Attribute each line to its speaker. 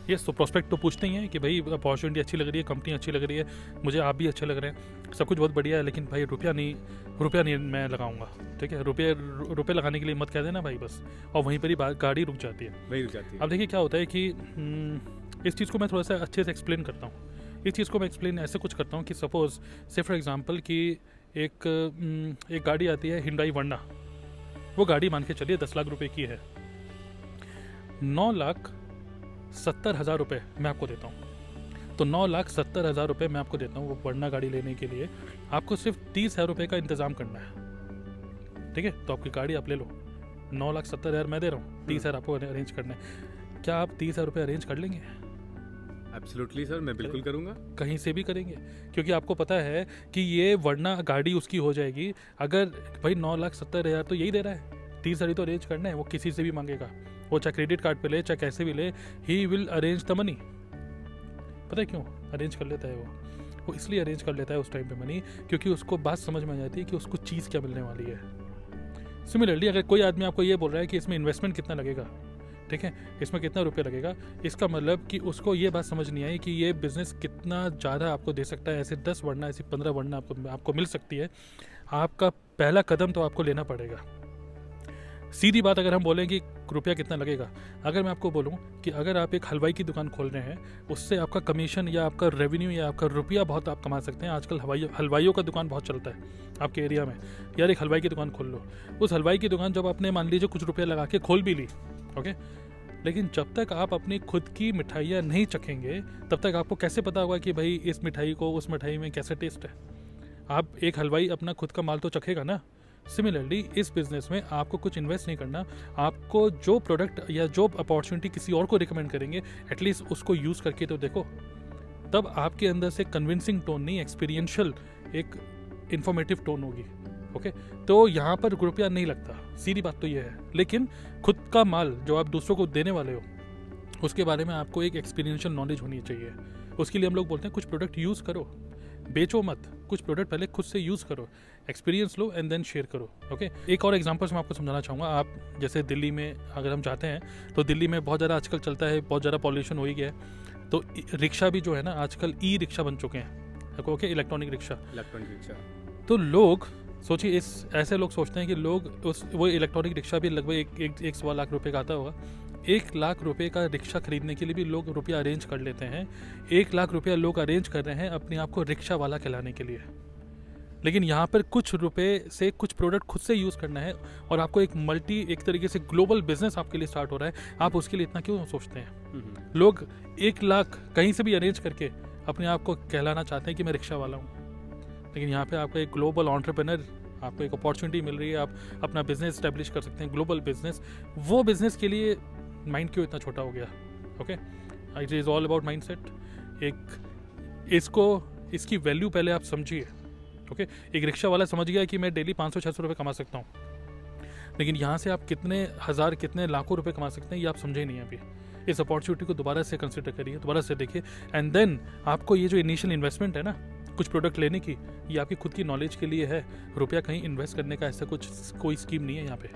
Speaker 1: ये तो प्रोस्पेक्ट तो पूछते ही हैं कि भाई अपॉर्चुनिटी अच्छी लग रही है, कंपनी अच्छी लग रही है, मुझे आप भी अच्छे लग रहे हैं, सब कुछ बहुत बढ़िया है, लेकिन भाई रुपया नहीं मैं लगाऊंगा। ठीक है, रुपये लगाने के लिए मत कह देना भाई बस, और वहीं पर ही गाड़ी रुक जाती है,
Speaker 2: वही रुक जाती है।
Speaker 1: अब देखिए क्या होता है कि इस चीज़ को मैं थोड़ा सा अच्छे से एक्सप्लेन करता हूँ। इस चीज़ को मैं एक्सप्लेन ऐसे कुछ करता हूँ कि सपोज से फॉर एग्जांपल कि एक गाड़ी आती है हिंडाई वर्ना, वो गाड़ी मान के चलिए 10 लाख रुपए की है, 9,70,000 रुपये मैं आपको देता हूँ। तो 9,70,000 रुपये मैं आपको देता हूँ वो वर्ना गाड़ी लेने के लिए, आपको सिर्फ 30,000 रुपये का इंतज़ाम करना है। ठीक है, तो आपकी गाड़ी आप ले लो, 9,70,000 मैं दे रहा हूँ, 30,000 आपको अरेंज करना है। क्या आप 30,000 रुपये अरेंज कर लेंगे?
Speaker 2: एब्सोल्युटली सर, मैं बिल्कुल करूँगा।
Speaker 1: कहीं से भी करेंगे, क्योंकि आपको पता है कि ये वरना गाड़ी उसकी हो जाएगी। अगर भाई 9,70,000 तो यही दे रहा है, 30,000 तो अरेंज करना है, वो किसी से भी मांगेगा, वो चाहे क्रेडिट कार्ड पे ले चाहे कैसे भी ले, he will arrange the money. पता है क्यों अरेंज कर लेता है वो इसलिए अरेंज कर लेता है उस टाइम पे मनी, क्योंकि उसको बात समझ में आ जाती है कि उसको चीज़ क्या मिलने वाली है। सिमिलरली अगर कोई आदमी आपको ये बोल रहा है कि इसमें इन्वेस्टमेंट कितना लगेगा, ठीक है, इसमें कितना रुपये लगेगा, इसका मतलब कि उसको ये बात समझ नहीं आई कि ये बिज़नेस कितना ज़्यादा आपको दे सकता है। ऐसे 10 वरना, ऐसी 15 वरना आपको मिल सकती है। आपका पहला कदम तो आपको लेना पड़ेगा। सीधी बात अगर हम बोलें कि रुपया कितना लगेगा, अगर मैं आपको बोलूं कि अगर आप एक हलवाई की दुकान खोल रहे हैं, उससे आपका कमीशन या आपका रेवेन्यू या आपका रुपया बहुत आप कमा सकते हैं। आजकल हलवाइयों का दुकान बहुत चलता है आपके एरिया में, यार एक हलवाई की दुकान खोल लो। उस हलवाई की दुकान जब आपने मान लीजिए कुछ रुपया लगा के खोल भी ली, ओके, लेकिन जब तक आप अपनी खुद की मिठाइयाँ नहीं चखेंगे तब तक आपको कैसे पता होगा कि भाई इस मिठाई को उस मिठाई में कैसे टेस्ट है। आप एक हलवाई अपना खुद का माल तो चखेगा ना। सिमिलरली इस बिज़नेस में आपको कुछ इन्वेस्ट नहीं करना, आपको जो प्रोडक्ट या जो अपॉर्चुनिटी किसी और को रिकमेंड करेंगे एटलीस्ट उसको यूज़ करके तो देखो, तब आपके अंदर से कन्विंसिंग टोन नहीं, एक्सपीरियंशियल एक इन्फॉर्मेटिव टोन होगी। ओके, तो यहाँ पर रुपया नहीं लगता, सीधी बात तो ये है। लेकिन खुद का माल जो आप दूसरों को देने वाले हो उसके बारे में आपको एक एक्सपीरियंशियल नॉलेज होनी चाहिए। उसके लिए हम लोग बोलते हैं कुछ प्रोडक्ट यूज़ करो, बेचो मत, कुछ प्रोडक्ट पहले खुद से यूज़ करो, एक्सपीरियंस लो एंड देन शेयर करो। ओके, एक और एग्जांपल मैं आपको समझाना चाहूँगा। आप जैसे दिल्ली में अगर हम जाते हैं तो दिल्ली में बहुत ज़्यादा आजकल चलता है, बहुत ज़्यादा पॉल्यूशन हो ही गया है, तो रिक्शा भी जो है ना आजकल ई रिक्शा बन चुके हैं। Okay, electronic rickshaw. तो लोग सोचिए, ऐसे लोग सोचते हैं कि लोग वो इलेक्ट्रॉनिक रिक्शा भी लगभग एक 1.25 लाख रुपए का आता होगा। 1 लाख रुपए का रिक्शा खरीदने के लिए भी लोग रुपया अरेंज कर लेते हैं। 1 लाख रुपया लोग अरेंज कर रहे हैं अपने आप को रिक्शा वाला कहलाने के लिए। लेकिन यहाँ पर कुछ रुपए से कुछ प्रोडक्ट खुद से यूज़ करना है और आपको एक तरीके से ग्लोबल बिजनेस आपके लिए स्टार्ट हो रहा है। आप उसके लिए इतना क्यों सोचते हैं? लोग 1 लाख कहीं से भी अरेंज करके अपने आप को कहलाना चाहते हैं कि मैं रिक्शा वाला हूँ, लेकिन यहाँ पे आपको एक ग्लोबल एंटरप्रेन्योर, आपको एक अपॉर्चुनिटी मिल रही है, आप अपना बिजनेस स्टैब्लिश कर सकते हैं, ग्लोबल बिजनेस। वो बिजनेस के लिए माइंड क्यों इतना छोटा हो गया? Okay, it is all about mindset. इसकी वैल्यू पहले आप समझिए। ओके, एक रिक्शा वाला समझ गया कि मैं डेली 500-600 रुपये कमा सकता हूँ, लेकिन यहाँ से आप कितने हज़ार कितने लाखों रुपए कमा सकते हैं ये आप समझे ही नहीं अभी। इस अपॉर्चुनिटी को दोबारा से कंसिडर करिए, दोबारा से देखिए, एंड देन आपको ये जो इनिशियल इन्वेस्टमेंट है ना कुछ प्रोडक्ट लेने की, ये आपकी खुद की नॉलेज के लिए है। रुपया कहीं इन्वेस्ट करने का ऐसा कोई स्कीम नहीं है यहाँ पे।